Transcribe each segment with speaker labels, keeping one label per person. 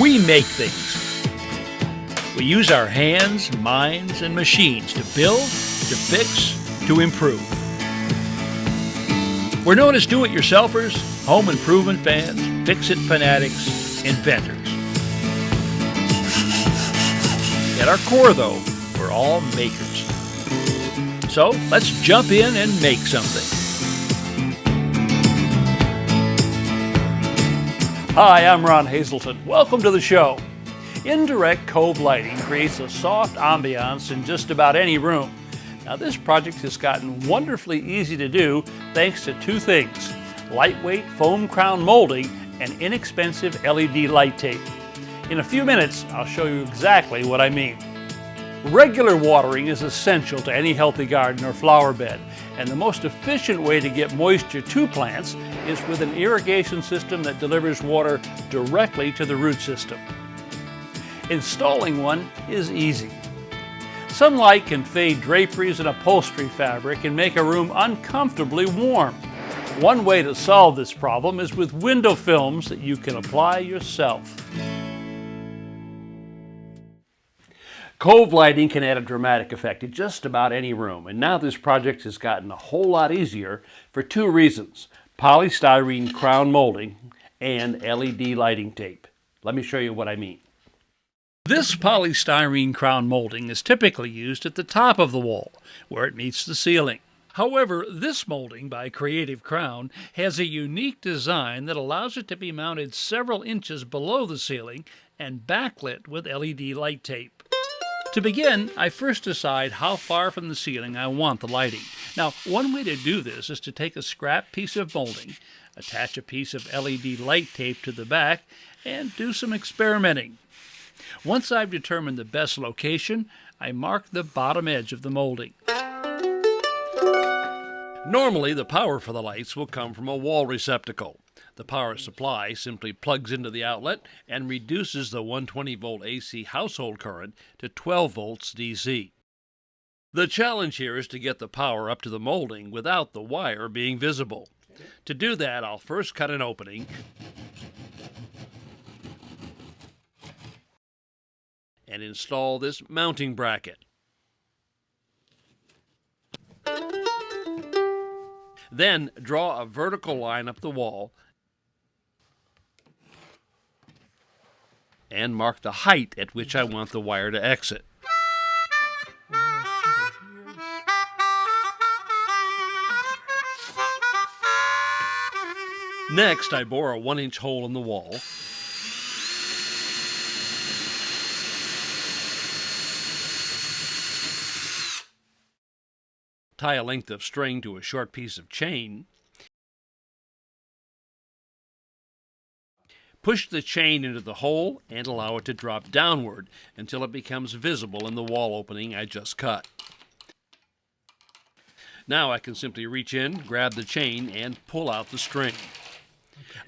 Speaker 1: We make things. We use our hands, minds, and machines to build, to fix, to improve. We're known as do-it-yourselfers, home improvement fans, fix-it fanatics, inventors. At our core, though, we're all makers. So let's jump in and make something. Hi, I'm Ron Hazelton. Welcome to the show. Indirect Cove lighting creates a soft ambiance in just about any room. Now, this project has gotten wonderfully easy to do thanks to two things: lightweight foam crown molding and inexpensive LED light tape. In a few minutes, I'll show you exactly what I mean. Regular watering is essential to any healthy garden or flower bed, and the most efficient way to get moisture to plants is with an irrigation system that delivers water directly to the root system. Installing one is easy. Sunlight can fade draperies and upholstery fabric and make a room uncomfortably warm. One way to solve this problem is with window films that you can apply yourself. Cove lighting can add a dramatic effect to just about any room, and now this project has gotten a whole lot easier for two reasons: polystyrene crown molding and LED lighting tape. Let me show you what I mean. This polystyrene crown molding is typically used at the top of the wall, where it meets the ceiling. However, this molding by Creative Crown has a unique design that allows it to be mounted several inches below the ceiling and backlit with LED light tape. To begin, I first decide how far from the ceiling I want the lighting. Now, one way to do this is to take a scrap piece of molding, attach a piece of LED light tape to the back, and do some experimenting. Once I've determined the best location, I mark the bottom edge of the molding. Normally, the power for the lights will come from a wall receptacle. The power supply simply plugs into the outlet and reduces the 120-volt AC household current to 12 volts DC. The challenge here is to get the power up to the molding without the wire being visible. To do that, I'll first cut an opening and install this mounting bracket. Then draw a vertical line up the wall and mark the height at which I want the wire to exit. Next, I bore a 1-inch hole in the wall. Tie a length of string to a short piece of chain. Push the chain into the hole and allow it to drop downward until it becomes visible in the wall opening I just cut. Now I can simply reach in, grab the chain, and pull out the string.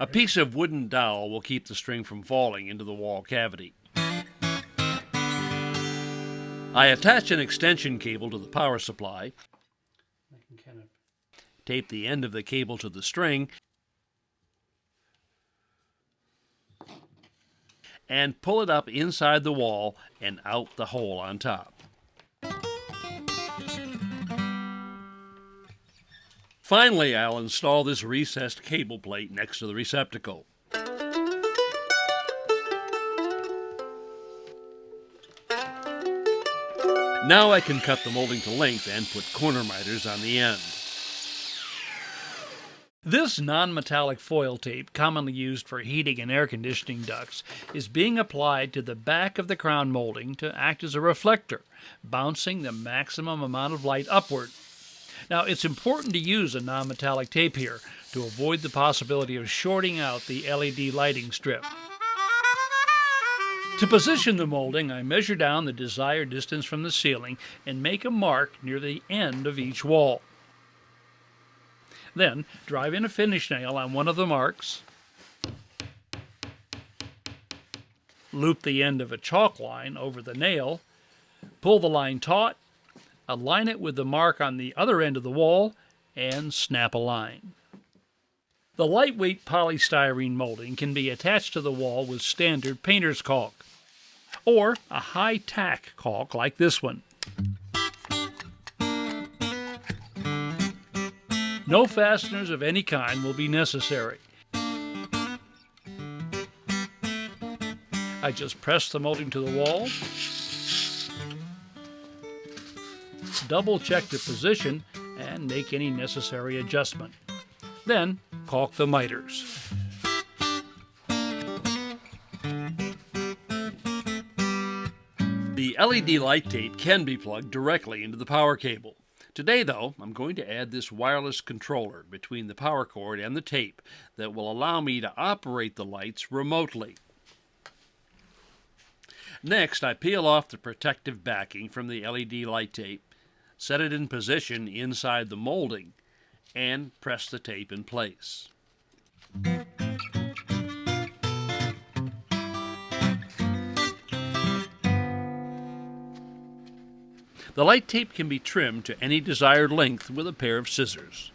Speaker 1: A piece of wooden dowel will keep the string from falling into the wall cavity. I attach an extension cable to the power supply, tape the end of the cable to the string, and pull it up inside the wall and out the hole on top. Finally, I'll install this recessed cable plate next to the receptacle. Now I can cut the molding to length and put corner miters on the end. This non-metallic foil tape, commonly used for heating and air conditioning ducts, is being applied to the back of the crown molding to act as a reflector, bouncing the maximum amount of light upward. Now, it's important to use a non-metallic tape here to avoid the possibility of shorting out the LED lighting strip. To position the molding, I measure down the desired distance from the ceiling and make a mark near the end of each wall. Then, drive in a finish nail on one of the marks, loop the end of a chalk line over the nail, pull the line taut, align it with the mark on the other end of the wall, and snap a line. The lightweight polystyrene molding can be attached to the wall with standard painter's caulk, or a high-tack caulk like this one. No fasteners of any kind will be necessary. I just press the molding to the wall, double check the position, and make any necessary adjustment. Then caulk the miters. The LED light tape can be plugged directly into the power cable. Today, though, I'm going to add this wireless controller between the power cord and the tape that will allow me to operate the lights remotely. Next, I peel off the protective backing from the LED light tape, set it in position inside the molding, and press the tape in place. The light tape can be trimmed to any desired length with a pair of scissors.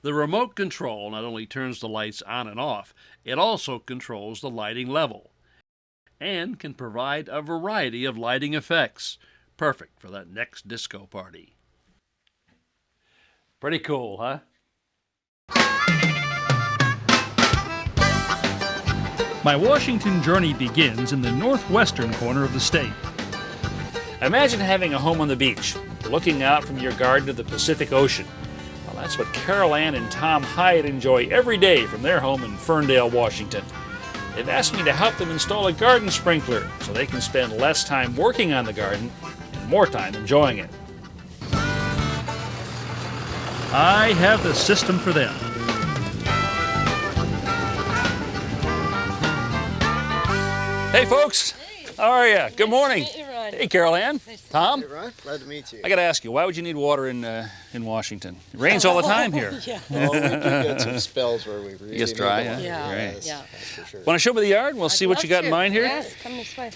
Speaker 1: The remote control not only turns the lights on and off, it also controls the lighting level and can provide a variety of lighting effects, perfect for that next disco party. Pretty cool, huh? My Washington journey begins in the northwestern corner of the state. Imagine having a home on the beach, looking out from your garden to the Pacific Ocean. Well, that's what Carol Ann and Tom Hyatt enjoy every day from their home in Ferndale, Washington. They've asked me to help them install a garden sprinkler so they can spend less time working on the garden and more time enjoying it. I have the system for them. Hey folks, how are you? Good morning.
Speaker 2: Nice to meet you, Ron.
Speaker 1: Hey Carol Ann, Tom.
Speaker 3: Hey Ron, glad to meet you.
Speaker 1: I got to ask you, why would you need water in Washington? It rains all the time here.
Speaker 2: Yeah.
Speaker 3: Well, we do get some spells where we really
Speaker 1: gets dry,
Speaker 3: need the water.
Speaker 2: yeah?
Speaker 1: Right.
Speaker 2: Yeah.
Speaker 3: That's for sure.
Speaker 1: Want to show me the yard? We'll see what you got in mind here.
Speaker 2: Yes, come this way.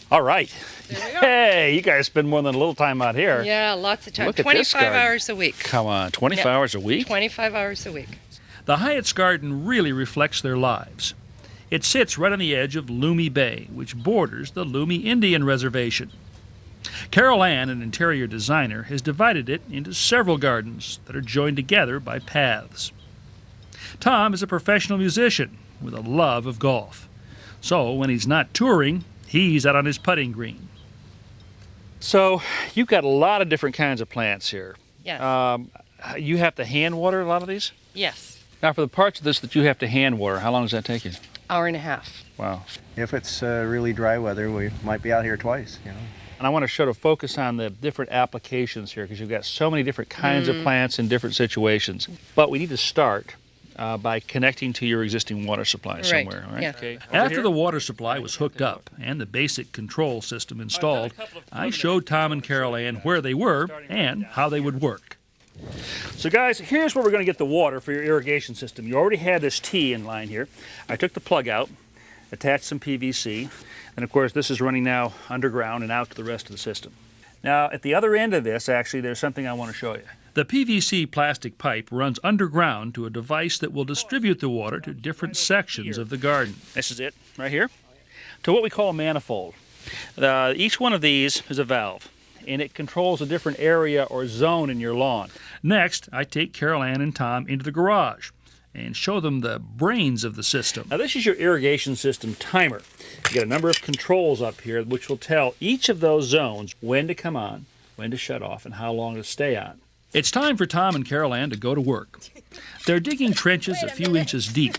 Speaker 1: All right.
Speaker 2: There we go.
Speaker 1: Hey, you guys spend more than a little time out here.
Speaker 2: Yeah, lots of time.
Speaker 1: Look at this
Speaker 2: 25
Speaker 1: garden.
Speaker 2: hours a week.
Speaker 1: Come on, 25 hours a week?
Speaker 2: 25 hours a week.
Speaker 1: The Hyatt's garden really reflects their lives. It sits right on the edge of Loomy Bay, which borders the Loomy Indian Reservation. Carol Ann, an interior designer, has divided it into several gardens that are joined together by paths. Tom is a professional musician with a love of golf. So when he's not touring, he's out on his putting green. So you've got a lot of different kinds of plants here.
Speaker 2: Yes.
Speaker 1: You have to hand water a lot of these?
Speaker 2: Yes.
Speaker 1: Now for the parts of this that you have to hand water, how long does that take you?
Speaker 2: Hour and a half.
Speaker 1: Wow.
Speaker 4: If it's really dry weather, we might be out here twice, you know.
Speaker 1: And I want to show to focus on the different applications here because you've got so many different kinds of plants in different situations. But we need to start by connecting to your existing water supply somewhere. Right?
Speaker 2: Yeah.
Speaker 1: Okay. After the water supply was hooked up and the basic control system installed, I showed Tom and Carol Ann where they were and how they would work. So guys, here's where we're going to get the water for your irrigation system. You already had this T in line here. I took the plug out, attached some PVC, and of course this is running now underground and out to the rest of the system. Now at the other end of this, actually, there's something I want to show you. The PVC plastic pipe runs underground to a device that will distribute the water to different sections of the garden. This is it, right here, to what we call a manifold. Each one of these is a valve, and it controls a different area or zone in your lawn. Next, I take Carol Ann and Tom into the garage and show them the brains of the system. Now this is your irrigation system timer. You get a number of controls up here which will tell each of those zones when to come on, when to shut off, and how long to stay on. It's time for Tom and Carol Ann to go to work. They're digging trenches a few inches deep.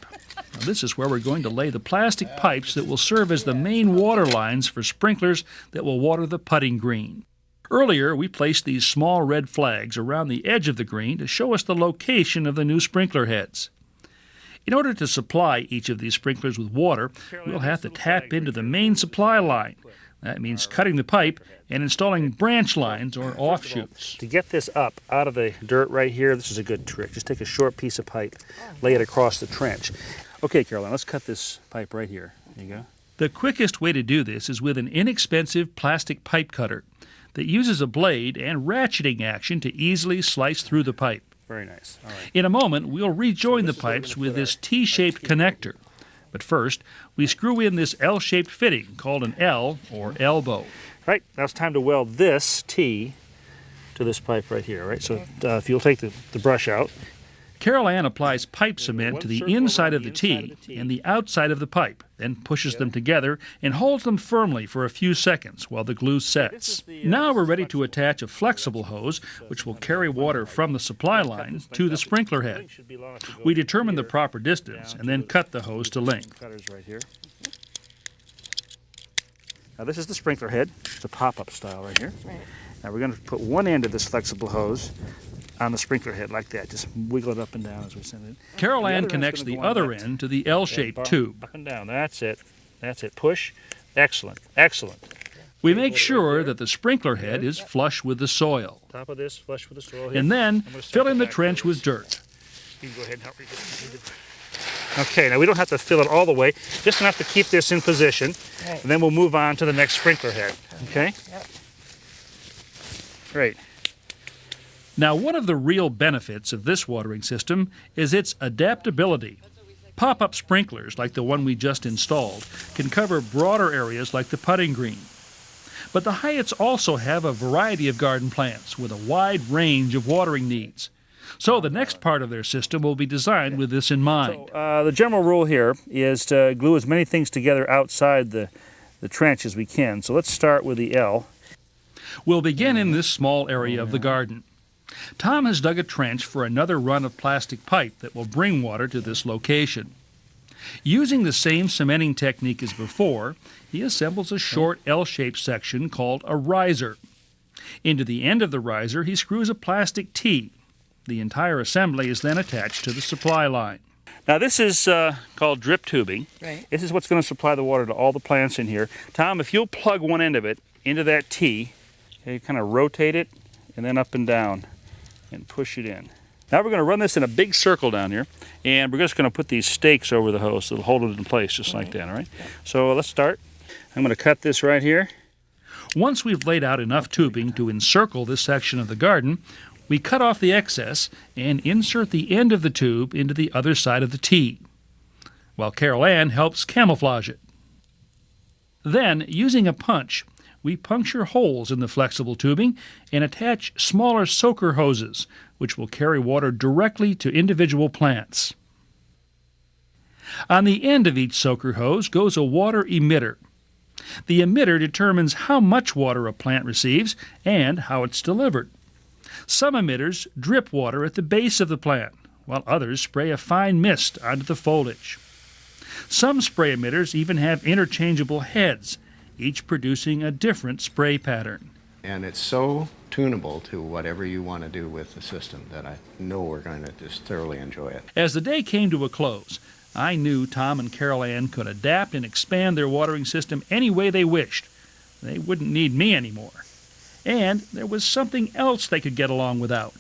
Speaker 1: Now, this is where we're going to lay the plastic pipes that will serve as the main water lines for sprinklers that will water the putting green. Earlier, we placed these small red flags around the edge of the green to show us the location of the new sprinkler heads. In order to supply each of these sprinklers with water, we'll have to tap into the main supply line. That means cutting the pipe and installing branch lines or offshoots. To get this up out of the dirt right here, this is a good trick. Just take a short piece of pipe, lay it across the trench. Okay, Caroline, let's cut this pipe right here. There you go. The quickest way to do this is with an inexpensive plastic pipe cutter.
Speaker 5: that uses a blade and ratcheting action to easily slice through the pipe.
Speaker 1: Very nice. All right.
Speaker 5: In a moment, we'll rejoin the pipes with this T-shaped connector. But first, we screw in this L-shaped fitting called an L or elbow.
Speaker 6: Right, now it's time to weld this T to this pipe right here, right? So if you'll take the brush out.
Speaker 5: Carol Ann applies pipe cement to the inside of the T and the outside of the pipe, then pushes them together and holds them firmly for a few seconds while the glue sets. Now we're ready to attach a flexible hose which will carry water from the supply line to the sprinkler head. We determine the proper distance and then cut the hose to length.
Speaker 6: Cutters right here. Now this is the sprinkler head. It's a pop-up style right here.
Speaker 2: Right.
Speaker 6: Now we're going to put one end of this flexible hose on the sprinkler head like that. Just wiggle it up and down as we send it.
Speaker 5: Carol Ann connects the other end to the L-shaped tube.
Speaker 6: Up and down. That's it. That's it. Push. Excellent. Excellent.
Speaker 5: We make sure that the sprinkler head is flush with the soil,
Speaker 6: Top of this, flush with the soil here.
Speaker 5: and then
Speaker 6: I'm gonna
Speaker 5: fill
Speaker 6: step
Speaker 5: in the
Speaker 6: back
Speaker 5: trench
Speaker 6: to
Speaker 5: with
Speaker 6: this.
Speaker 5: dirt.
Speaker 6: You can go ahead and help me get it. Okay, now we don't have to fill it all the way, just enough to keep this in position,
Speaker 2: Right.
Speaker 6: and then we'll move on to the next sprinkler head. Okay?
Speaker 2: Yep.
Speaker 6: Great.
Speaker 5: Now, one of the real benefits of this watering system is its adaptability. Pop-up sprinklers, like the one we just installed, can cover broader areas like the putting green. But the Hyatts also have a variety of garden plants with a wide range of watering needs. So the next part of their system will be designed with this in mind.
Speaker 6: The general rule here is to glue as many things together outside the trench as we can. So let's start with the L.
Speaker 5: We'll begin in this small area of the garden. Tom has dug a trench for another run of plastic pipe that will bring water to this location. Using the same cementing technique as before, he assembles a short L-shaped section called a riser. Into the end of the riser, he screws a plastic T. The entire assembly is then attached to the supply line.
Speaker 6: Now this is called drip tubing.
Speaker 2: Right.
Speaker 6: This is what's going to supply the water to all the plants in here. Tom, if you'll plug one end of it into that T, okay, kind of rotate it and then up and down and push it in. Now we're going to run this in a big circle down here, and we're just going to put these stakes over the hose that'll hold it in place just like that, all right? So let's start. I'm going to cut this right here.
Speaker 5: Once we've laid out enough tubing to encircle this section of the garden, we cut off the excess and insert the end of the tube into the other side of the T, while Carol Ann helps camouflage it. Then, using a punch, we puncture holes in the flexible tubing and attach smaller soaker hoses, which will carry water directly to individual plants. On the end of each soaker hose goes a water emitter. The emitter determines how much water a plant receives and how it's delivered. Some emitters drip water at the base of the plant, while others spray a fine mist onto the foliage. Some spray emitters even have interchangeable heads, each producing a different spray pattern.
Speaker 7: And it's so tunable to whatever you want to do with the system that I know we're going to just thoroughly enjoy it.
Speaker 5: As the day came to a close, I knew Tom and Carol Ann could adapt and expand their watering system any way they wished. They wouldn't need me anymore. And there was something else they could get along without.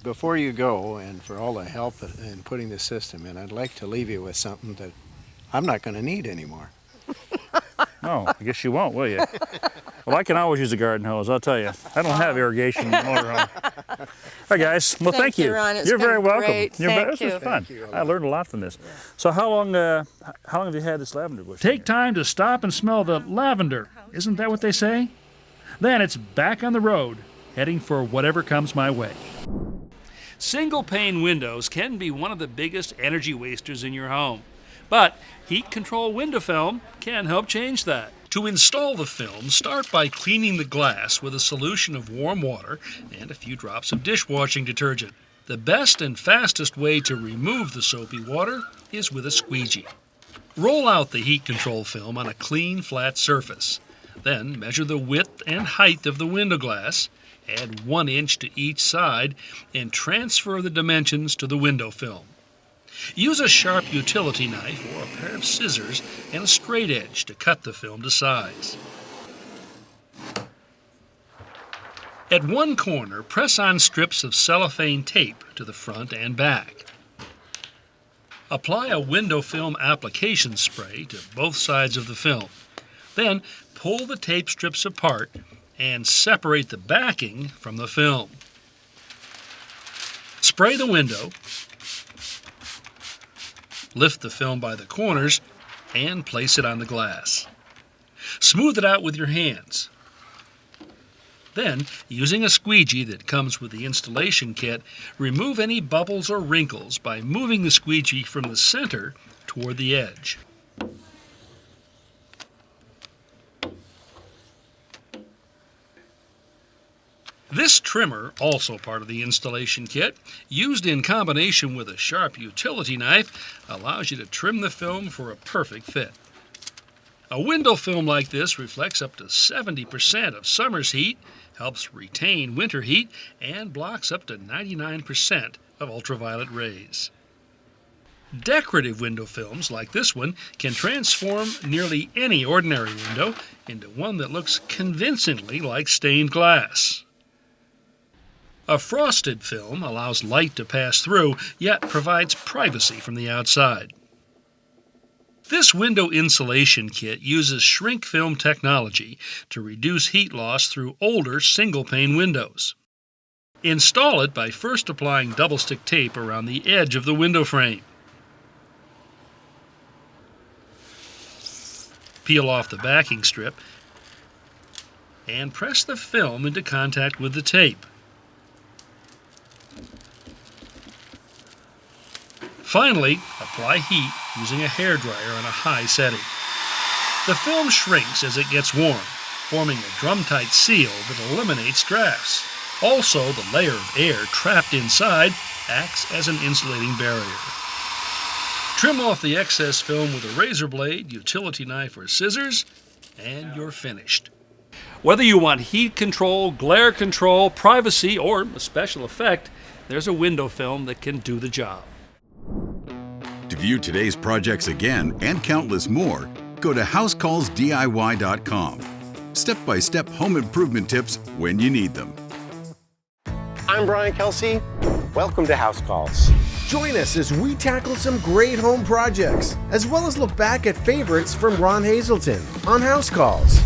Speaker 3: Before you go, and for all the help in putting this system in, I'd like to leave you with something that I'm not going to need anymore.
Speaker 6: Oh, I guess you won't, will you? Well, I can always use a garden hose, I'll tell you. I don't have irrigation motorhome. All right, guys. Well, thank you.
Speaker 2: Ron. It's
Speaker 6: You're
Speaker 2: been
Speaker 6: very welcome.
Speaker 2: great.
Speaker 6: This was
Speaker 2: you.
Speaker 6: fun.
Speaker 3: Thank you.
Speaker 6: I learned a lot from this. So how long have you had this lavender bush? in
Speaker 5: Take
Speaker 6: here?
Speaker 5: time to stop and smell the lavender. Isn't that what they say? Then it's back on the road, heading for whatever comes my way. Single-pane windows can be one of the biggest energy wasters in your home. But heat control window film can help change that. To install the film, start by cleaning the glass with a solution of warm water and a few drops of dishwashing detergent. The best and fastest way to remove the soapy water is with a squeegee. Roll out the heat control film on a clean, flat surface. Then measure the width and height of the window glass, add 1 inch to each side, and transfer the dimensions to the window film. Use a sharp utility knife or a pair of scissors and a straight edge to cut the film to size. At one corner, press on strips of cellophane tape to the front and back. Apply a window film application spray to both sides of the film. Then pull the tape strips apart and separate the backing from the film. Spray the window, lift the film by the corners, and place it on the glass. Smooth it out with your hands. Then, using a squeegee that comes with the installation kit, remove any bubbles or wrinkles by moving the squeegee from the center toward the edge. This trimmer, also part of the installation kit, used in combination with a sharp utility knife, allows you to trim the film for a perfect fit. A window film like this reflects up to 70% of summer's heat, helps retain winter heat, and blocks up to 99% of ultraviolet rays. Decorative window films like this one can transform nearly any ordinary window into one that looks convincingly like stained glass. A frosted film allows light to pass through, yet provides privacy from the outside. This window insulation kit uses shrink film technology to reduce heat loss through older single-pane windows. Install it by first applying double-stick tape around the edge of the window frame. Peel off the backing strip and press the film into contact with the tape. Finally, apply heat using a hairdryer on a high setting. The film shrinks as it gets warm, forming a drum-tight seal that eliminates drafts. Also, the layer of air trapped inside acts as an insulating barrier. Trim off the excess film with a razor blade, utility knife, or scissors, and you're finished.
Speaker 1: Whether you want heat control, glare control, privacy, or a special effect, there's a window film that can do the job.
Speaker 8: To view today's projects again and countless more, go to HouseCallsDIY.com. Step-by-step home improvement tips when you need them.
Speaker 9: I'm Brian Kelsey. Welcome to House Calls.
Speaker 10: Join us as we tackle some great home projects, as well as look back at favorites from Ron Hazelton on House Calls.